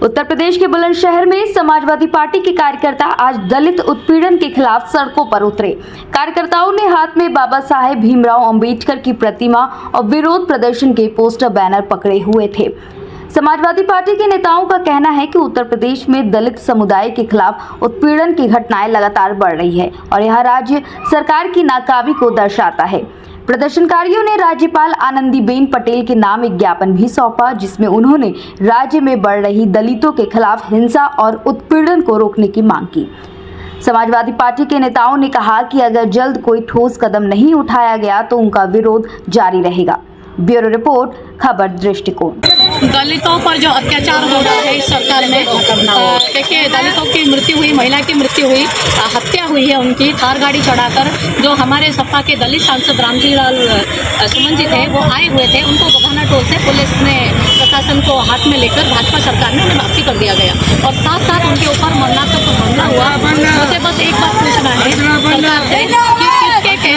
उत्तर प्रदेश के बुलंदशहर में समाजवादी पार्टी के कार्यकर्ता आज दलित उत्पीड़न के खिलाफ सड़कों पर उतरे। कार्यकर्ताओं ने हाथ में बाबा साहेब भीमराव अंबेडकर की प्रतिमा और विरोध प्रदर्शन के पोस्टर बैनर पकड़े हुए थे। समाजवादी पार्टी के नेताओं का कहना है कि उत्तर प्रदेश में दलित समुदाय के खिलाफ उत्पीड़न की घटनाएं लगातार बढ़ रही है और यह राज्य सरकार की नाकामी को दर्शाता है। प्रदर्शनकारियों ने राज्यपाल आनंदीबेन पटेल के नाम एक ज्ञापन भी सौंपा, जिसमें उन्होंने राज्य में बढ़ रही दलितों के खिलाफ हिंसा और उत्पीड़न को रोकने की मांग की। समाजवादी पार्टी के नेताओं ने कहा कि अगर जल्द कोई ठोस कदम नहीं उठाया गया तो उनका विरोध जारी रहेगा। ब्यूरो रिपोर्ट, खबर दृष्टिकोण। दलितों पर जो अत्याचार हो रहा है इस सरकार में, देखिए दलितों की मृत्यु हुई, महिला की मृत्यु हुई, हत्या हुई है उनकी थार गाड़ी चढ़ाकर। जो हमारे सपा के दलित सांसद रामजी लाल सुमन जी थे वो आए हुए थे, उनको बहाना टोल से पुलिस ने प्रशासन को हाथ में लेकर भाजपा सरकार ने उन्हें वापसी कर दिया गया और साथ साथ उनके ऊपर मरणात्मक हमला हुआ। मुझे बस एक बात पूछना है सरकार से कि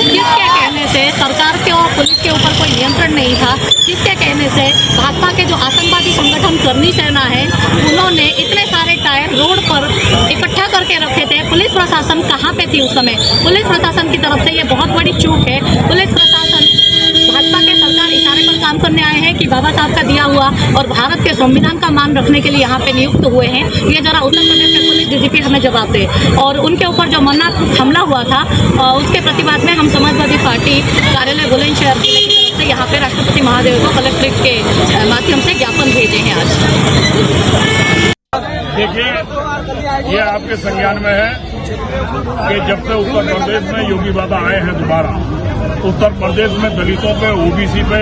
किसके कहने से सरकार के और पुलिस के ऊपर कोई नियंत्रण नहीं था? किसके कहने से भाजपा के जो आतंकवादी संगठन करनी सेना है उन्होंने इतने सारे टायर रोड पर इकट्ठा करके रखे थे? पुलिस प्रशासन कहाँ पे थी उस समय? पुलिस प्रशासन की तरफ से ये बहुत बड़ी चूक है। पुलिस प्रशासन भाजपा के सरकार इशारे पर काम करने आए हैं कि बाबा साहब का दिया हुआ और भारत के संविधान का मान रखने के लिए यहाँ पे नियुक्त हुए हैं। ये जरा उत्तर प्रदेश के पुलिस डीजीपी हमें जवाब दे। और उनके ऊपर जो मरणात्मक हमला हुआ था उसके प्रतिवाद में हम समाजवादी पार्टी कार्यालय बुलंदशहर जिले की तरफ से यहाँ पे राष्ट्रपति महादेव को कलेक्ट्रेट के माध्यम से ज्ञापन भेजे हैं। आज देखिए, ये आपके संज्ञान में है कि जब से उत्तर प्रदेश में योगी बाबा आए हैं दोबारा, उत्तर प्रदेश में दलितों पे, ओबीसी पे,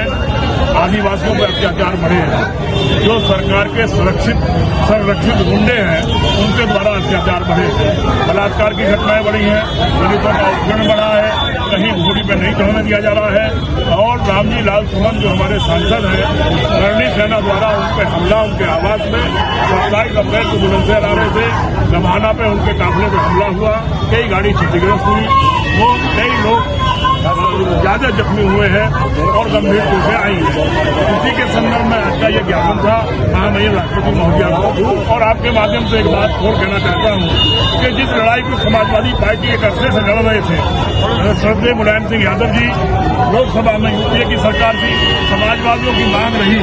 आदिवासियों पे अत्याचार बढ़े हैं। जो सरकार के संरक्षित गुंडे हैं उनके द्वारा अत्याचार बढ़े हैं। बलात्कार की घटनाएं बढ़ी हैं, दलितों का उत्पीड़न बढ़ा है, कहीं घोड़ी पे नहीं चढ़ने दिया जा रहा है। और रामजी लाल सुमन जो हमारे सांसद हैं, करनी सेना द्वारा उन पर हमला, उनके आवास में 27 अप्रैल को बुलंदशहर आ रहे थे, दमाना पे उनके काफिले पर हमला हुआ, कई गाड़ी क्षतिग्रस्त हुई, वो कई लोग ज्यादा जख्मी हुए हैं और गंभीर चोटें आई हैं। उसी के संदर्भ में आज का ये ज्ञापन था माननीय राष्ट्रपति महोदया को। और आपके माध्यम से एक बात और कहना चाहता हूँ कि जिस लड़ाई को समाजवादी पार्टी एक अरसे से लड़ रहे थे, श्रद्धेय मुलायम सिंह यादव जी लोकसभा में यूपीए की सरकार थी, समाजवादियों की मांग रही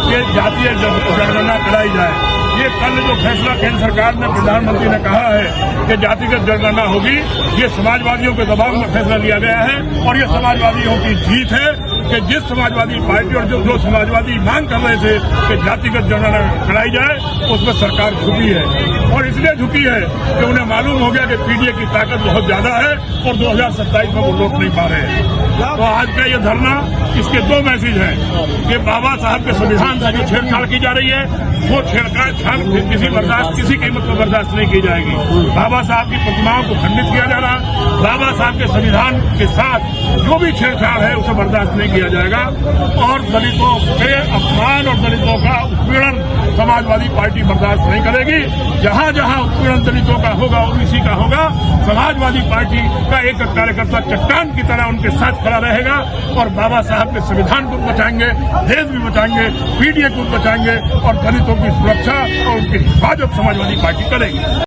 कि जातीय जनगणना कराई जाए। ये कल जो फैसला केंद्र सरकार ने, प्रधानमंत्री ने कहा है कि जातिगत जनगणना होगी, ये समाजवादियों के दबाव में फैसला लिया गया है और ये समाजवादियों की जीत है कि जिस समाजवादी पार्टी और जो समाजवादी मांग कर रहे थे कि जातिगत जनगणना कराई जाए, उसमें सरकार झुकी है। और इसलिए झुकी है कि उन्हें मालूम हो गया कि पीडीए की ताकत बहुत ज्यादा है और 2027 में वो रोक नहीं पा रहे हैं। तो आज का ये धरना, इसके दो मैसेज हैं कि बाबा साहब के संविधान से जो छेड़छाड़ की जा रही है, वो छेड़छाड़ किसी कीमत पर बर्दाश्त नहीं की जाएगी। बाबा साहब की प्रतिमाओं को खंडित किया जा रहा, बाबा साहब के संविधान के साथ जो भी छेड़छाड़ है उसे बर्दाश्त नहीं किया जाएगा। और दलितों के अपमान और दलितों का उत्पीड़न समाजवादी पार्टी बर्दाश्त नहीं करेगी। जहां जहां उत्पीड़न दलितों का होगा, ओबीसी का होगा, समाजवादी पार्टी का एक कार्यकर्ता चट्टान की तरह उनके साथ खड़ा रहेगा और बाबा साहब के संविधान को बचाएंगे, देश भी बचाएंगे, पीडीए को बचाएंगे और दलितों की सुरक्षा और उनकी हिफाजत समाजवादी पार्टी करेगी।